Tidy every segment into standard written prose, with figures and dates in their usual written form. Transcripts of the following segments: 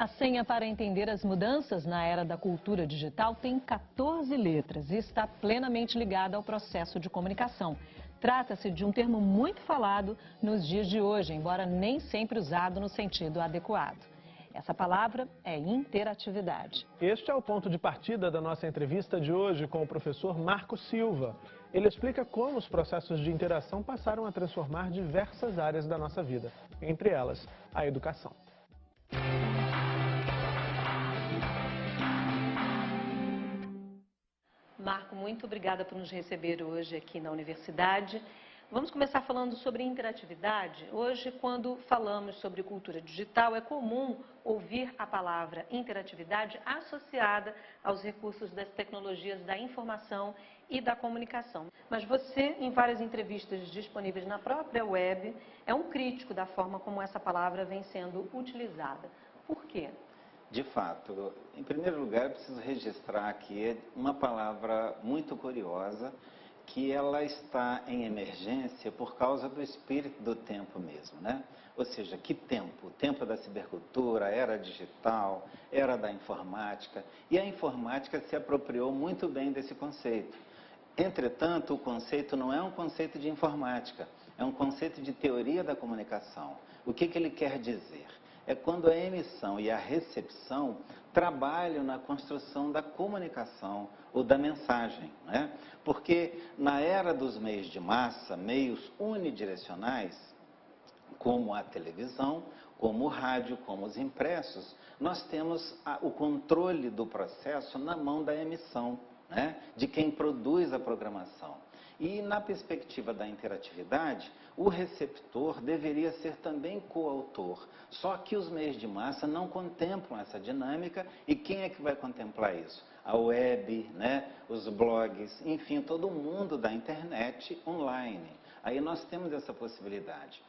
A senha para entender as mudanças na era da cultura digital tem 14 letras e está plenamente ligada ao processo de comunicação. Trata-se de um termo muito falado nos dias de hoje, embora nem sempre usado no sentido adequado. Essa palavra é interatividade. Este é o ponto de partida da nossa entrevista de hoje com o professor Marco Silva. Ele explica como os processos de interação passaram a transformar diversas áreas da nossa vida, entre elas a educação. Marco, muito obrigada por nos receber hoje aqui na universidade. Vamos começar falando sobre interatividade. Hoje, quando falamos sobre cultura digital, é comum ouvir a palavra interatividade associada aos recursos das tecnologias da informação e da comunicação. Mas você, em várias entrevistas disponíveis na própria web, é um crítico da forma como essa palavra vem sendo utilizada. Por quê? De fato, em primeiro lugar, eu preciso registrar aqui uma palavra muito curiosa, que ela está em emergência por causa do espírito do tempo mesmo, né? Ou seja, que tempo? O tempo da cibercultura, era digital, era da informática, e a informática se apropriou muito bem desse conceito. Entretanto, o conceito não é um conceito de informática, é um conceito de teoria da comunicação. O que ele quer dizer? É quando a emissão e a recepção trabalham na construção da comunicação ou da mensagem, né? Porque na era dos meios de massa, meios unidirecionais, como a televisão, como o rádio, como os impressos, nós temos o controle do processo na mão da emissão, né? De quem produz a programação. E na perspectiva da interatividade, o receptor deveria ser também coautor. Só que os meios de massa não contemplam essa dinâmica, e quem é que vai contemplar isso? A web, né? Os blogs, enfim, todo o mundo da internet online. Aí nós temos essa possibilidade.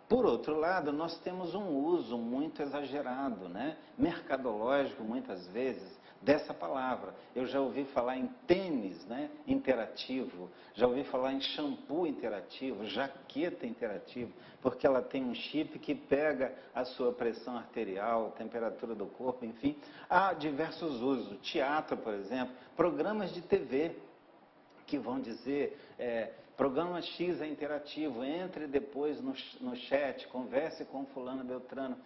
Por outro lado, nós temos um uso muito exagerado, né? Mercadológico, muitas vezes, dessa palavra. Eu já ouvi falar em tênis, né? Interativo, já ouvi falar em shampoo interativo, jaqueta interativa, porque ela tem um chip que pega a sua pressão arterial, temperatura do corpo, enfim. Há diversos usos. Teatro, por exemplo, programas de TV, que vão dizer, programa X é interativo, entre depois no chat, converse com fulano Beltrano.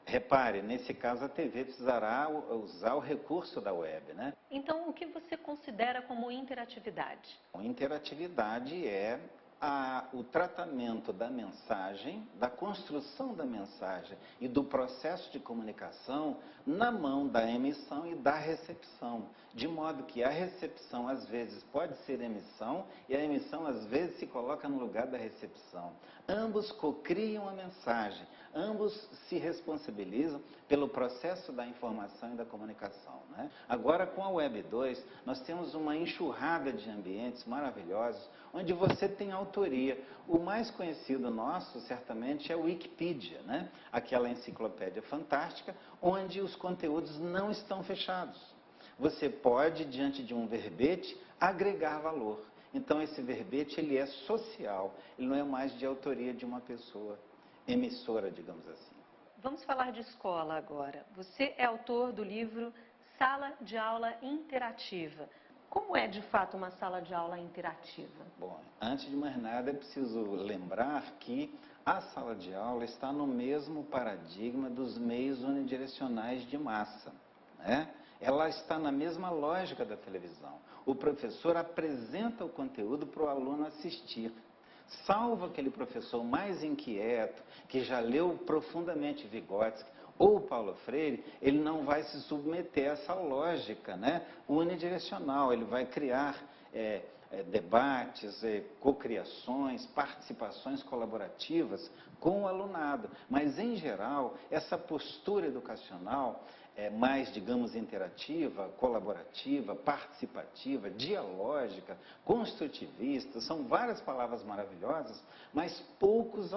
Repare, nesse caso a TV precisará usar o recurso da web, né? Então, o que você considera como interatividade? Interatividade é o tratamento da mensagem, da construção da mensagem e do processo de comunicação na mão da emissão e da recepção. De modo que a recepção, às vezes, pode ser emissão e a emissão, às vezes, se coloca no lugar da recepção. Ambos cocriam a mensagem, ambos se responsabilizam pelo processo da informação e da comunicação, né? Agora, com a Web 2, nós temos uma enxurrada de ambientes maravilhosos, onde você tem autoria. O mais conhecido nosso, certamente, é o Wikipedia, né? Aquela enciclopédia fantástica, onde os conteúdos não estão fechados. Você pode, diante de um verbete, agregar valor. Então, esse verbete, ele é social, ele não é mais de autoria de uma pessoa emissora, digamos assim. Vamos falar de escola agora. Você é autor do livro Sala de Aula Interativa. Como é, de fato, uma sala de aula interativa? Bom, antes de mais nada, é preciso lembrar que a sala de aula está no mesmo paradigma dos meios unidirecionais de massa, né? Ela está na mesma lógica da televisão. O professor apresenta o conteúdo para o aluno assistir. Salvo aquele professor mais inquieto, que já leu profundamente Vygotsky ou Paulo Freire, ele não vai se submeter a essa lógica, né, unidirecional. Ele vai criar debates, cocriações, participações colaborativas com o alunado. Mas, em geral, essa postura educacional é mais, digamos, interativa, colaborativa, participativa, dialógica, construtivista, são várias palavras maravilhosas, mas poucos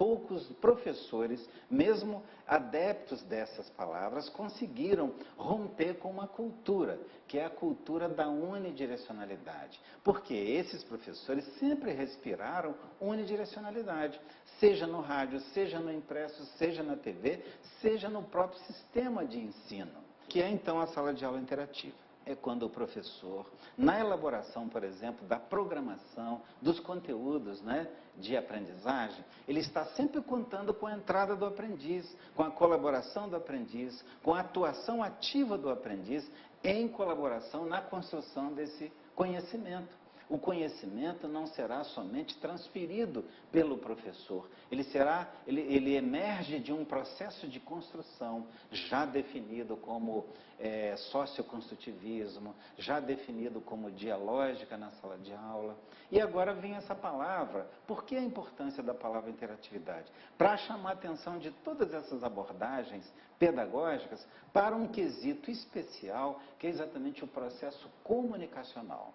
poucos professores, mesmo adeptos dessas palavras, conseguiram romper com uma cultura, que é a cultura da unidirecionalidade. Porque esses professores sempre respiraram unidirecionalidade, seja no rádio, seja no impresso, seja na TV, seja no próprio sistema de ensino, que é então a sala de aula interativa. É quando o professor, na elaboração, por exemplo, da programação, dos conteúdos, né, de aprendizagem, ele está sempre contando com a entrada do aprendiz, com a colaboração do aprendiz, com a atuação ativa do aprendiz em colaboração na construção desse conhecimento. O conhecimento não será somente transferido pelo professor, ele emerge de um processo de construção já definido como socioconstrutivismo, já definido como dialógica na sala de aula. E agora vem essa palavra. Por que a importância da palavra interatividade? Para chamar a atenção de todas essas abordagens pedagógicas para um quesito especial, que é exatamente o processo comunicacional.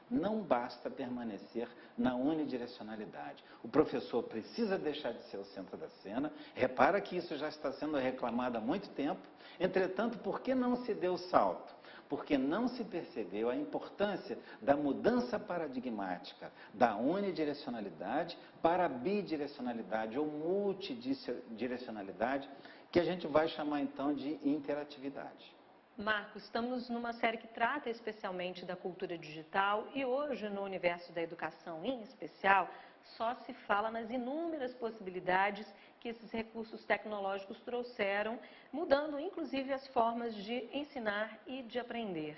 Não basta permanecer na unidirecionalidade. O professor precisa deixar de ser o centro da cena. Repara que isso já está sendo reclamado há muito tempo. Entretanto, por que não se deu o salto? Porque não se percebeu a importância da mudança paradigmática da unidirecionalidade para a bidirecionalidade ou multidirecionalidade, que a gente vai chamar então de interatividade. Marco, estamos numa série que trata especialmente da cultura digital e hoje, no universo da educação em especial, só se fala nas inúmeras possibilidades que esses recursos tecnológicos trouxeram, mudando inclusive as formas de ensinar e de aprender.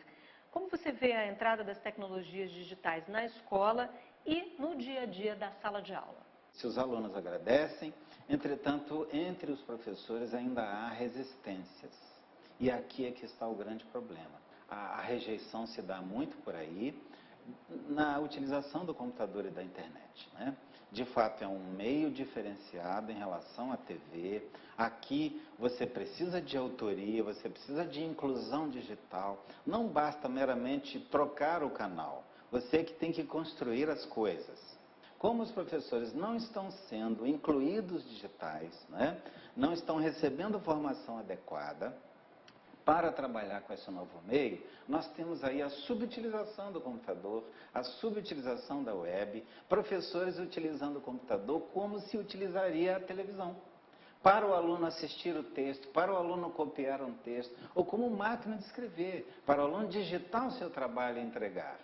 Como você vê a entrada das tecnologias digitais na escola e no dia a dia da sala de aula? Se os alunos agradecem, entretanto, entre os professores ainda há resistências. E aqui é que está o grande problema. A rejeição se dá muito por aí na utilização do computador e da internet, né? De fato, é um meio diferenciado em relação à TV. Aqui você precisa de autoria, você precisa de inclusão digital. Não basta meramente trocar o canal. Você que tem que construir as coisas. Como os professores não estão sendo incluídos digitais, né? Não estão recebendo formação adequada para trabalhar com esse novo meio, nós temos aí a subutilização do computador, a subutilização da web, professores utilizando o computador como se utilizaria a televisão. Para o aluno assistir o texto, para o aluno copiar um texto, ou como máquina de escrever, para o aluno digitar o seu trabalho e entregar.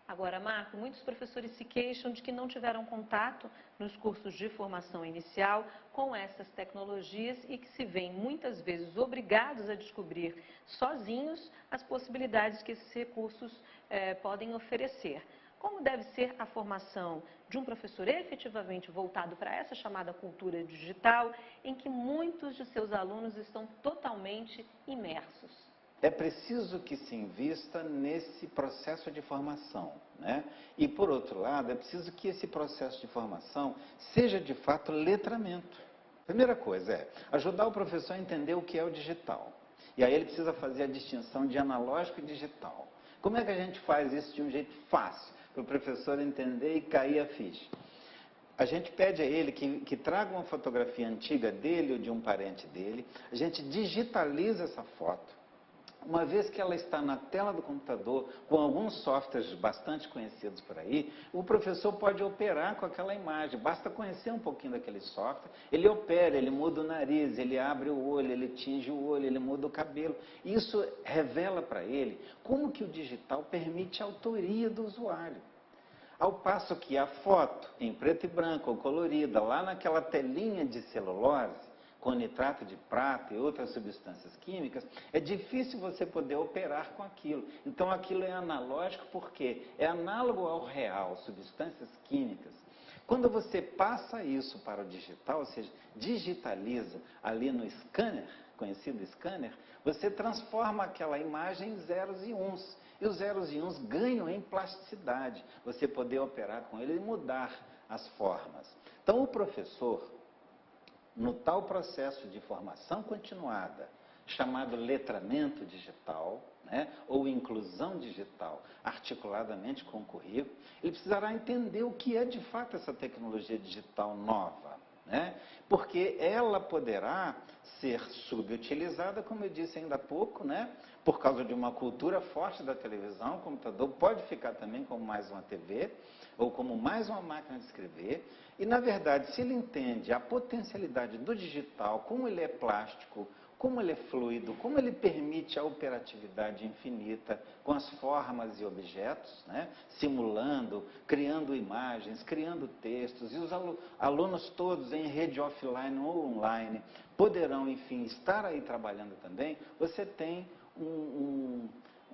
Agora, Marco, muitos professores se queixam de que não tiveram contato nos cursos de formação inicial com essas tecnologias e que se veem muitas vezes obrigados a descobrir sozinhos as possibilidades que esses recursos podem oferecer. Como deve ser a formação de um professor efetivamente voltado para essa chamada cultura digital, em que muitos de seus alunos estão totalmente imersos? É preciso que se invista nesse processo de formação, né? E, por outro lado, é preciso que esse processo de formação seja, de fato, letramento. Primeira coisa é ajudar o professor a entender o que é o digital. E aí ele precisa fazer a distinção de analógico e digital. Como é que a gente faz isso de um jeito fácil, para o professor entender e cair a ficha? A gente pede a ele que traga uma fotografia antiga dele ou de um parente dele, a gente digitaliza essa foto. Uma vez que ela está na tela do computador, com alguns softwares bastante conhecidos por aí, o professor pode operar com aquela imagem. Basta conhecer um pouquinho daquele software, ele opera, ele muda o nariz, ele abre o olho, ele tinge o olho, ele muda o cabelo. Isso revela para ele como que o digital permite a autoria do usuário. Ao passo que a foto, em preto e branco ou colorida, lá naquela telinha de celulose, com nitrato de prata e outras substâncias químicas, é difícil você poder operar com aquilo. Então aquilo é analógico porque é análogo ao real, substâncias químicas. Quando você passa isso para o digital, ou seja, digitaliza ali no scanner, conhecido scanner, você transforma aquela imagem em zeros e uns. E os zeros e uns ganham em plasticidade, você poder operar com ele e mudar as formas. Então o professor, no tal processo de formação continuada, chamado letramento digital, né, ou inclusão digital, articuladamente com o currículo, ele precisará entender o que é de fato essa tecnologia digital nova, né? Porque ela poderá ser subutilizada, como eu disse ainda há pouco, né? Por causa de uma cultura forte da televisão. O computador pode ficar também como mais uma TV, ou como mais uma máquina de escrever. E, na verdade, se ele entende a potencialidade do digital, como ele é plástico, como ele é fluido, como ele permite a operatividade infinita com as formas e objetos, né? Simulando, criando imagens, criando textos, e os alunos todos em rede offline ou online poderão, enfim, estar aí trabalhando também. Você tem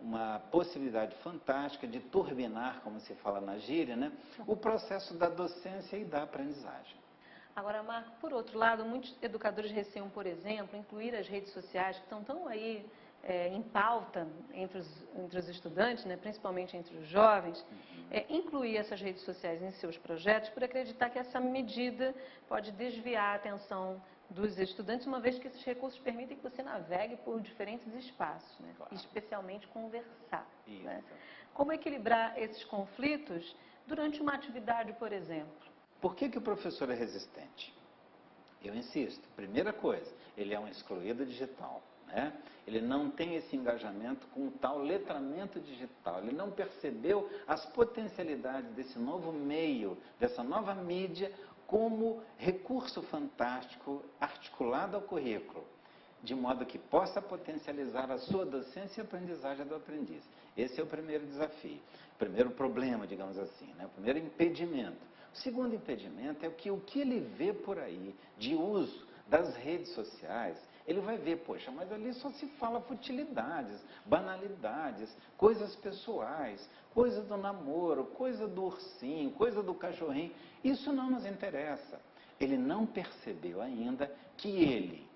uma possibilidade fantástica de turbinar, como se fala na gíria, né? O processo da docência e da aprendizagem. Agora, Marco, por outro lado, muitos educadores receiam, por exemplo, incluir as redes sociais, que estão tão aí em pauta entre os estudantes, né, principalmente entre os jovens, incluir essas redes sociais em seus projetos por acreditar que essa medida pode desviar a atenção dos estudantes, uma vez que esses recursos permitem que você navegue por diferentes espaços, né, Claro. Especialmente conversar. Isso. Né? Como equilibrar esses conflitos durante uma atividade, por exemplo? Por que o professor é resistente? Eu insisto, primeira coisa, ele é um excluído digital, né? Ele não tem esse engajamento com o tal letramento digital, ele não percebeu as potencialidades desse novo meio, dessa nova mídia, como recurso fantástico articulado ao currículo, de modo que possa potencializar a sua docência e aprendizagem do aprendiz. Esse é o primeiro desafio, o primeiro problema, digamos assim, né? O primeiro impedimento. O segundo impedimento é que o que ele vê por aí de uso das redes sociais, ele vai ver, poxa, mas ali só se fala futilidades, banalidades, coisas pessoais, coisa do namoro, coisa do ursinho, coisa do cachorrinho. Isso não nos interessa. Ele não percebeu ainda que ele,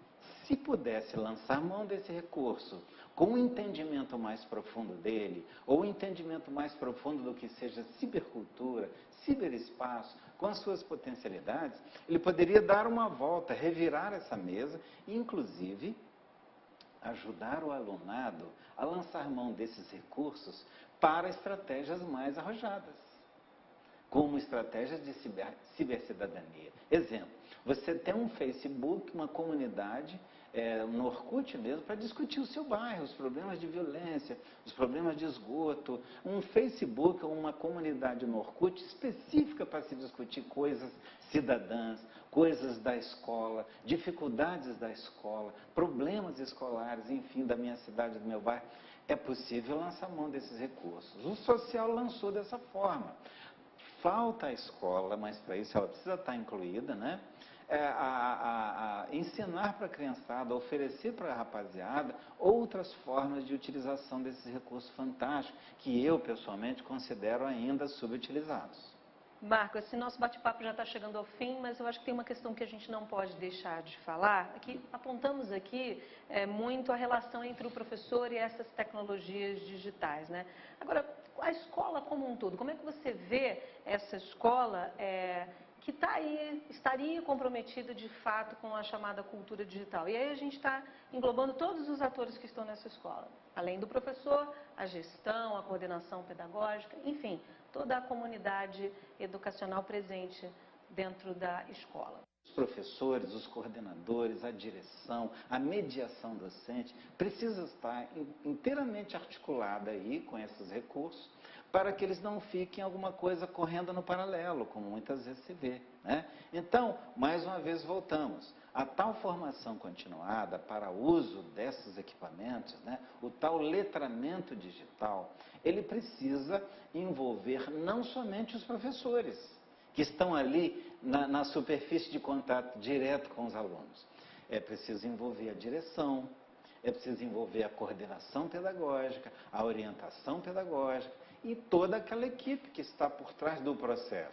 se pudesse lançar mão desse recurso com um entendimento mais profundo dele, ou um entendimento mais profundo do que seja cibercultura, ciberespaço, com as suas potencialidades, ele poderia dar uma volta, revirar essa mesa e, inclusive, ajudar o alunado a lançar mão desses recursos para estratégias mais arrojadas, como estratégias de cibercidadania. Exemplo, você tem um Facebook, uma comunidade, no Orkut mesmo, para discutir o seu bairro, os problemas de violência, os problemas de esgoto. Um Facebook ou uma comunidade no Orkut específica para se discutir coisas cidadãs, coisas da escola, dificuldades da escola, problemas escolares, enfim, da minha cidade, do meu bairro. É possível lançar mão desses recursos. O social lançou dessa forma. Falta à escola, mas para isso ela precisa estar incluída, né? Ensinar para a criançada, oferecer para a rapaziada outras formas de utilização desses recursos fantásticos, que eu, pessoalmente, considero ainda subutilizados. Marco, esse nosso bate-papo já está chegando ao fim, mas eu acho que tem uma questão que a gente não pode deixar de falar, que apontamos aqui muito a relação entre o professor e essas tecnologias digitais, né? Agora, a escola como um todo, como é que você vê essa escola que estaria comprometida de fato com a chamada cultura digital? E aí a gente está englobando todos os atores que estão nessa escola, além do professor, a gestão, a coordenação pedagógica, enfim, toda a comunidade educacional presente dentro da escola. Os professores, os coordenadores, a direção, a mediação docente precisa estar inteiramente articulada aí com esses recursos para que eles não fiquem alguma coisa correndo no paralelo, como muitas vezes se vê, né? Então, mais uma vez voltamos. A tal formação continuada para uso desses equipamentos, né, o tal letramento digital, ele precisa envolver não somente os professores, que estão ali na superfície de contato direto com os alunos. É preciso envolver a direção, é preciso envolver a coordenação pedagógica, a orientação pedagógica e toda aquela equipe que está por trás do processo.